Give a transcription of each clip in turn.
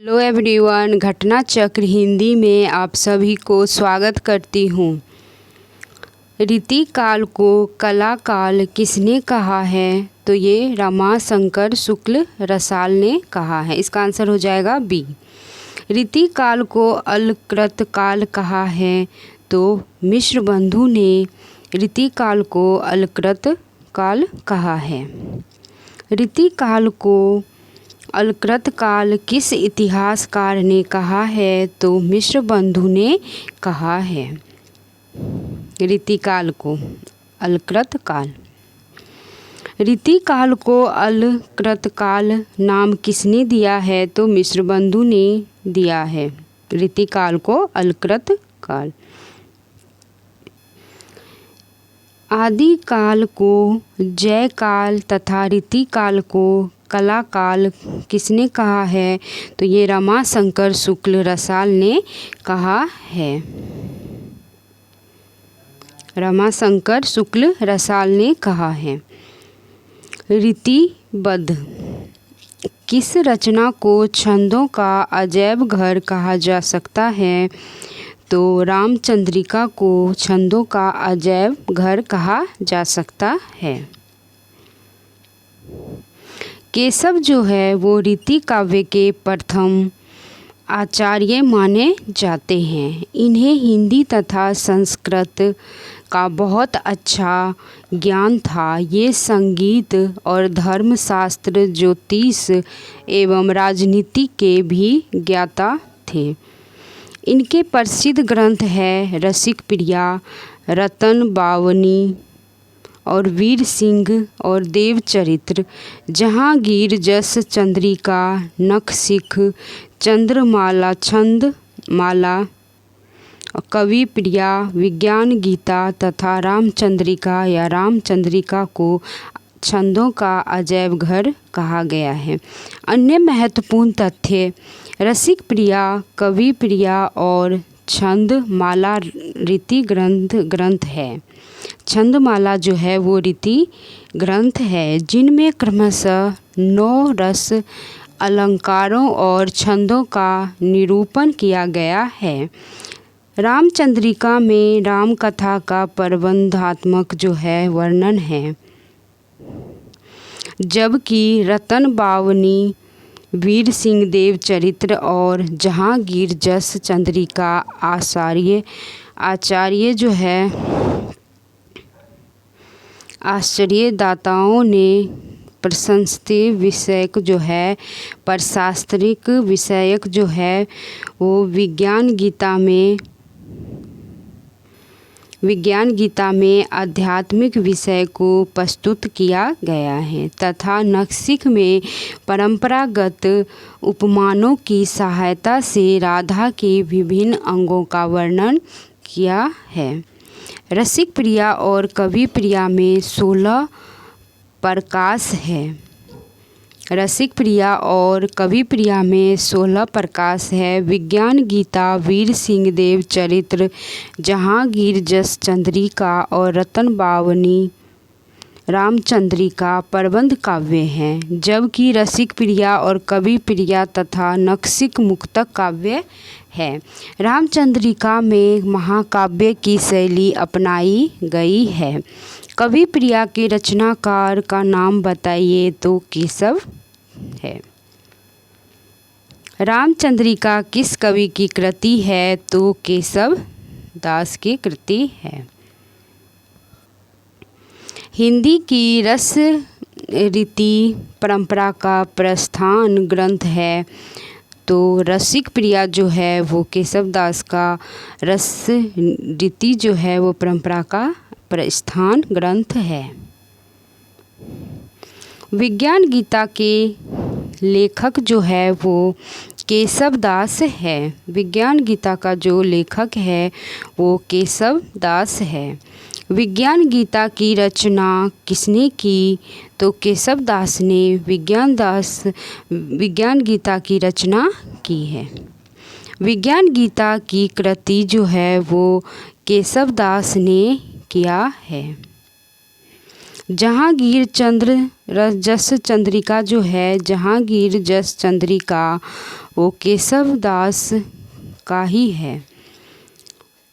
Hello everyone, घटना चक्र हिंदी में आप सभी को स्वागत करती हूँ। रीतिकाल को कला काल किसने कहा है? तो ये रमाशंकर शुक्ल रसाल ने कहा है। इसका आंसर हो जाएगा बी। रीतिकाल को अलकृत काल कहा है तो मिश्र बंधु ने रीतिकाल को अलकृत काल कहा है। रीतिकाल को अलकृत काल किस इतिहासकार ने कहा है? तो मिश्र बंधु ने कहा है। रीतिकाल को अलकृत काल। रीतिकाल को अलकृत काल नाम किसने दिया है? तो मिश्र बंधु ने दिया है रीतिकाल को अलकृत काल। आदि काल को जय काल तथा रीतिकाल को कला काल किसने कहा है? तो ये रमाशंकर शुक्ल रसाल ने कहा है। रमाशंकर शुक्ल रसाल ने कहा है। रीतिबद्ध किस रचना को छंदों का अजैब घर कहा जा सकता है? तो रामचंद्रिका को छंदों का अजैब घर कहा जा सकता है। केशव जो है वो रीति काव्य के प्रथम आचार्य माने जाते हैं। इन्हें हिंदी तथा संस्कृत का बहुत अच्छा ज्ञान था। ये संगीत और धर्मशास्त्र, ज्योतिष एवं राजनीति के भी ज्ञाता थे। इनके प्रसिद्ध ग्रंथ है रसिक प्रिया, रतन बावनी और वीर सिंह और देवचरित्र, जहांगीर जस, चंद्रिका, नखशिख, चंद्रमाला, छंदमाला, कवि प्रिया, विज्ञान गीता तथा रामचंद्रिका या रामचंद्रिका को छंदों का अजैब घर कहा गया है। अन्य महत्वपूर्ण तथ्य रसिक प्रिया, कवि प्रिया और छंदमाला रीति ग्रंथ है। छंदमाला जो है वो रीति ग्रंथ है जिनमें क्रमशः 9 रस, अलंकारों और छंदों का निरूपण किया गया है। रामचंद्रिका में राम कथा का प्रबंधात्मक जो है वर्णन है, जबकि रतन बावनी, वीर सिंह देवचरित्र और जहांगीर जस, चंद्रिका आचार्य जो है आश्चर्यदाताओं ने प्रशंसनीय विषयक जो है प्रशास्त्रिक विषयक जो है वो विज्ञान गीता में आध्यात्मिक विषय को प्रस्तुत किया गया है तथा नखशिख में परंपरागत उपमानों की सहायता से राधा के विभिन्न अंगों का वर्णन किया है। रसिक प्रिया और कवि प्रिया में 16 प्रकाश है। रसिक प्रिया और कवि प्रिया में 16 प्रकाश है। विज्ञान गीता, वीर सिंह देवचरित्र, जहांगीर जस, चंद्रिका और रतन बावनी रामचंद्रिका प्रबंध काव्य हैं, जबकि रसिक प्रिया और कवि प्रिया तथा नखशिख मुक्तक काव्य है। रामचंद्रिका में महाकाव्य की शैली अपनाई गई है। कवि प्रिया के रचनाकार का नाम बताइए? तो केशव है। रामचंद्रिका किस कवि की कृति है? तो केशव दास की कृति है। हिंदी की रस रीति परंपरा का प्रस्थान ग्रंथ है। तो रसिक प्रिया जो है वो केशव दास का, रस रीति जो है वो परंपरा का प्रस्थान ग्रंथ है। विज्ञान गीता के लेखक जो है वो केशव दास है। विज्ञान गीता का जो लेखक है वो केशव दास है। विज्ञान गीता की रचना किसने की? तो केशव दास ने विज्ञान गीता की रचना की है। विज्ञान गीता की कृति जो है वो केशव दास ने किया है। जहांगीर जस चंद्रिका जो है, जहांगीर जस चंद्रिका वो केशव दास का ही है।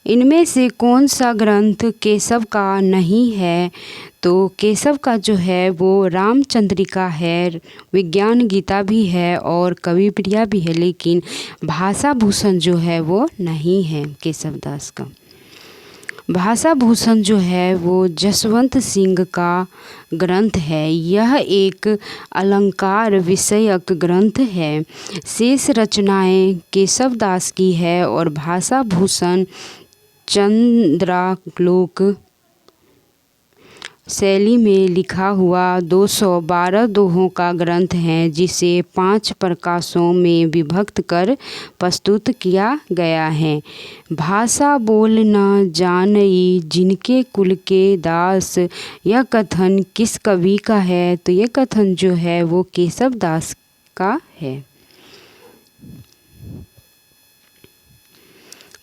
इनमें से कौन सा ग्रंथ केशव का नहीं है? तो केशव का जो है वो रामचंद्रिका है, विज्ञान गीता भी है और कविप्रिया भी है, लेकिन भाषा भूषण जो है वो नहीं है केशव दास का। भाषा भूषण जो है वो जसवंत सिंह का ग्रंथ है। यह एक अलंकार विषयक ग्रंथ है। शेष रचनाएं केशव दास की है और भाषा भूषण चंद्रालोक शैली में लिखा हुआ 212 दोहों का ग्रंथ है, जिसे 5 प्रकाशों में विभक्त कर प्रस्तुत किया गया है। भाषा बोल न जानई जिनके कुल के दास, यह कथन किस कवि का है? तो यह कथन जो है वो केशव दास का है।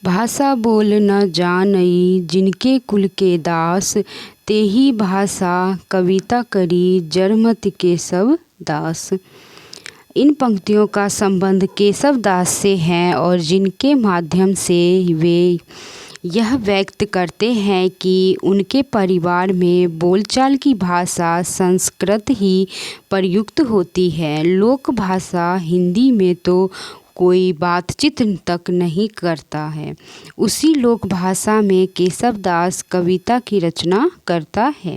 भाषा बोल न जानई जिनके कुल के दास, तेही भाषा कविता करी जड़मति केशव दास। इन पंक्तियों का संबंध केशव दास से है और जिनके माध्यम से वे यह व्यक्त करते हैं कि उनके परिवार में बोलचाल की भाषा संस्कृत ही प्रयुक्त होती है। लोक भाषा हिंदी में तो कोई बातचीत तक नहीं करता है। उसी लोक भाषा में केशव दास कविता की रचना करता है।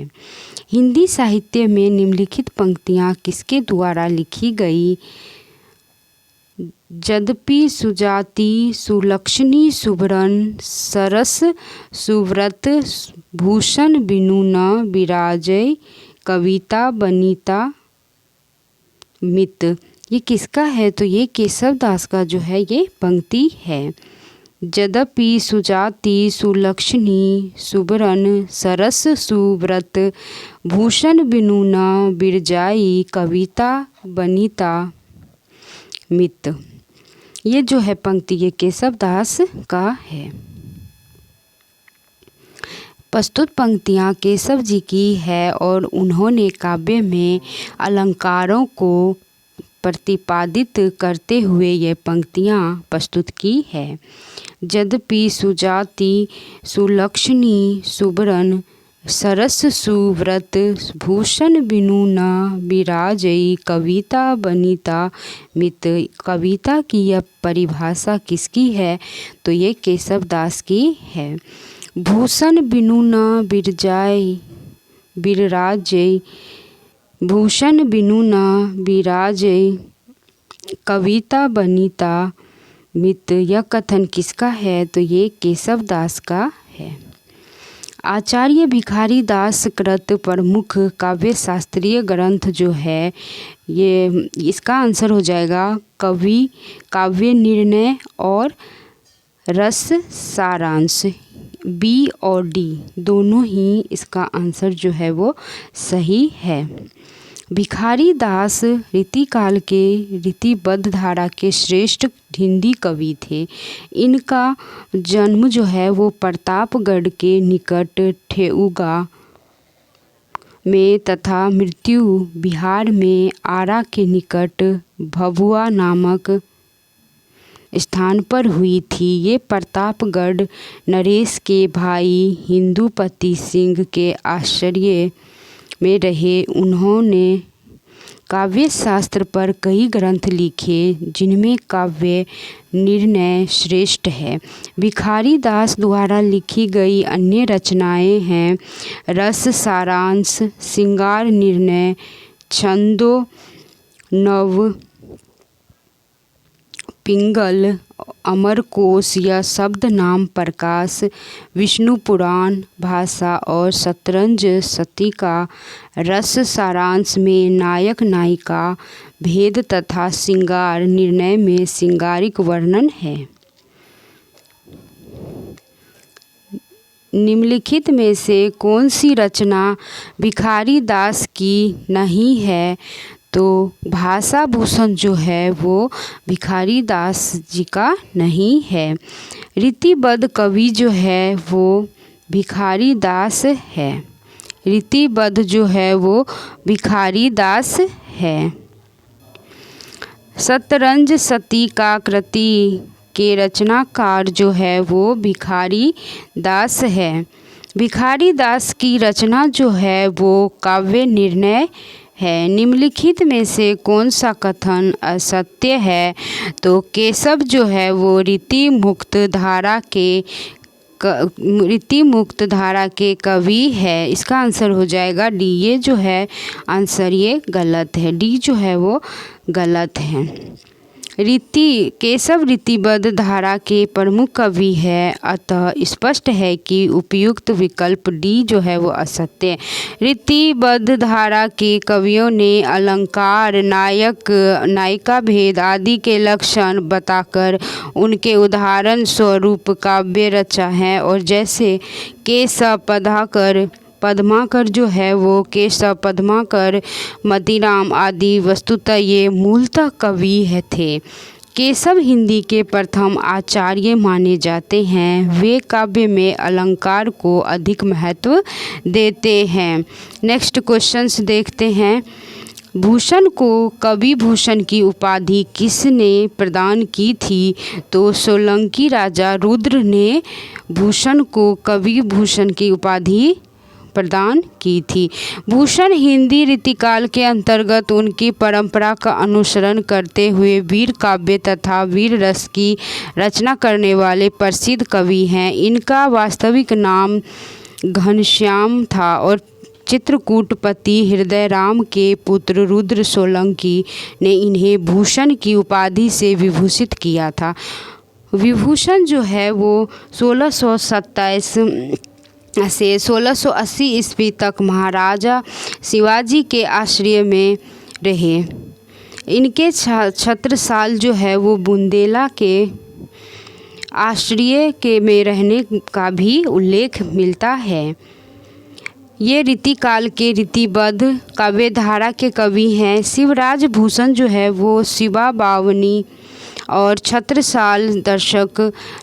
हिंदी साहित्य में निम्नलिखित पंक्तियाँ किसके द्वारा लिखी गई? यद्यपि सुजाति सुलक्षणी सुभरण सरस सुव्रत भूषण बिनु न विराजय कविता बनीता मित। ये किसका है? तो ये केशव दास का जो है ये पंक्ति है। यद्यपि सुजाति सुलक्षणी सुबरन सरस सुव्रत भूषण बिनु न बिरजाई कविता बनीता मित। ये जो है पंक्ति ये केशव दास का है। प्रस्तुत पंक्तियाँ केशव जी की है और उन्होंने काव्य में अलंकारों को प्रतिपादित करते हुए ये पंक्तियाँ प्रस्तुत की है। यद्यपि सुजाति सुलक्षणी सुबरन सरस सुव्रत भूषण बिनु न विराजई कविता बनीता मित। कविता की यह परिभाषा किसकी है? तो ये केशव दास की है। भूषण बिनु न विराजय भूषण बिनु न विराजय कविता बनीता मित। यह कथन किसका है? तो ये केशव दास का है। आचार्य भिखारी दास कृत प्रमुख काव्य शास्त्रीय ग्रंथ जो है ये इसका आंसर हो जाएगा कवि काव्य निर्णय और रस सारांश। बी और डी दोनों ही इसका आंसर जो है वो सही है। भिखारी दास रीतिकाल के रीतिबद्ध धारा के श्रेष्ठ हिंदी कवि थे। इनका जन्म जो है वो प्रतापगढ़ के निकट ठेउगा में तथा मृत्यु बिहार में आरा के निकट भभुआ नामक स्थान पर हुई थी। ये प्रतापगढ़ नरेश के भाई हिंदुपति सिंह के आश्रय में रहे। उन्होंने काव्य शास्त्र पर कई ग्रंथ लिखे, जिनमें काव्य निर्णय श्रेष्ठ है। भिखारी दास द्वारा लिखी गई अन्य रचनाएं हैं रस सारांश, श्रृंगार निर्णय, छंदो नव पिंगल, अमरकोश या शब्द नाम प्रकाश, विष्णु पुराण, भाषा और शतरंज सती का। रस सारांश में नायक नायिका भेद तथा श्रृंगार निर्णय में श्रृंगारिक वर्णन है। निम्नलिखित में से कौन सी रचना भिखारी दास की नहीं है? तो भाषा भूषण जो है वो भिखारी दास जी का नहीं है। रीतिबद्ध कवि जो है वो भिखारी दास है। रीतिबद्ध जो है वो भिखारी दास है। शतरंज सती का कृति के रचनाकार जो है वो भिखारी दास है। भिखारी दास की रचना जो है वो काव्य निर्णय है। निम्नलिखित में से कौन सा कथन असत्य है? तो केशव जो है वो रीति मुक्त धारा के कवि है। इसका आंसर हो जाएगा डी। ये जो है आंसर ये गलत है, डी जो है वो गलत है। केशव रीतिबद्ध धारा के प्रमुख कवि है, अतः स्पष्ट है कि उपयुक्त विकल्प डी जो है वो असत्य है। रीतिबद्ध धारा के कवियों ने अलंकार, नायक नायिका भेद आदि के लक्षण बताकर उनके उदाहरण स्वरूप काव्य रचा है। और जैसे केशव पद्माकर जो है वो केशव पद्माकर, मतीराम आदि वस्तुतः ये मूलतः कवि थे। केशव हिंदी के प्रथम आचार्य माने जाते हैं। वे काव्य में अलंकार को अधिक महत्व देते हैं। नेक्स्ट क्वेश्चंस देखते हैं। भूषण को कवि भूषण की उपाधि किसने प्रदान की थी? तो सोलंकी राजा रुद्र ने भूषण को कवि भूषण की उपाधि प्रदान की थी। भूषण हिंदी रीतिकाल के अंतर्गत उनकी परंपरा का अनुसरण करते हुए वीर काव्य तथा वीर रस की रचना करने वाले प्रसिद्ध कवि हैं। इनका वास्तविक नाम घनश्याम था और चित्रकूटपति हृदयराम के पुत्र रुद्र सोलंकी ने इन्हें भूषण की उपाधि से विभूषित किया था। विभूषण जो है वो 1627 से 1680 ईस्वी तक महाराजा शिवाजी के आश्रय में रहे। इनके छत्रसाल जो है वो बुंदेला के आश्रय के में रहने का भी उल्लेख मिलता है। ये रीतिकाल के रीतिबद्ध काव्य धारा के कवि हैं। शिवराज भूषण जो है वो शिवा बावनी और छत्रसाल दर्शक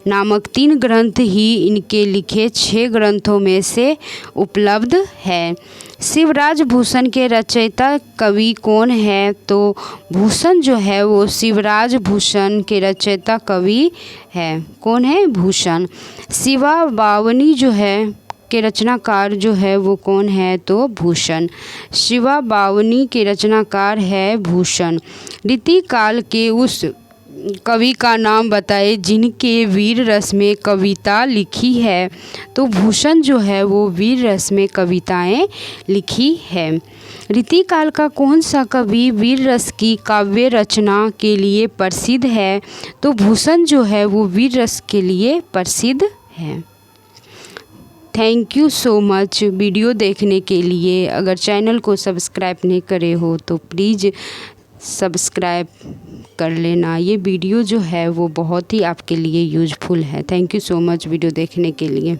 नामक 3 ग्रंथ ही इनके लिखे 6 ग्रंथों में से उपलब्ध है। शिवराज भूषण के रचयिता कवि कौन है? तो भूषण जो है वो शिवराज भूषण के रचयिता कवि है। कौन है? भूषण। शिवा बावनी जो है के रचनाकार जो है वो कौन है? तो भूषण। शिवा बावनी के रचनाकार है भूषण। रीतिकाल के उस कवि का नाम बताए जिनके वीर रस में कविता लिखी है। तो भूषण जो है वो वीर रस में कविताएं लिखी है। रीतिकाल का कौन सा कवि वीर रस की काव्य रचना के लिए प्रसिद्ध है? तो भूषण जो है वो वीर रस के लिए प्रसिद्ध है। Thank you so much video देखने के लिए। अगर चैनल को सब्सक्राइब नहीं करे हो तो प्लीज़ सब्सक्राइब कर लेना। ये वीडियो जो है वो बहुत ही आपके लिए यूज़फुल है। Thank you so much video देखने के लिए।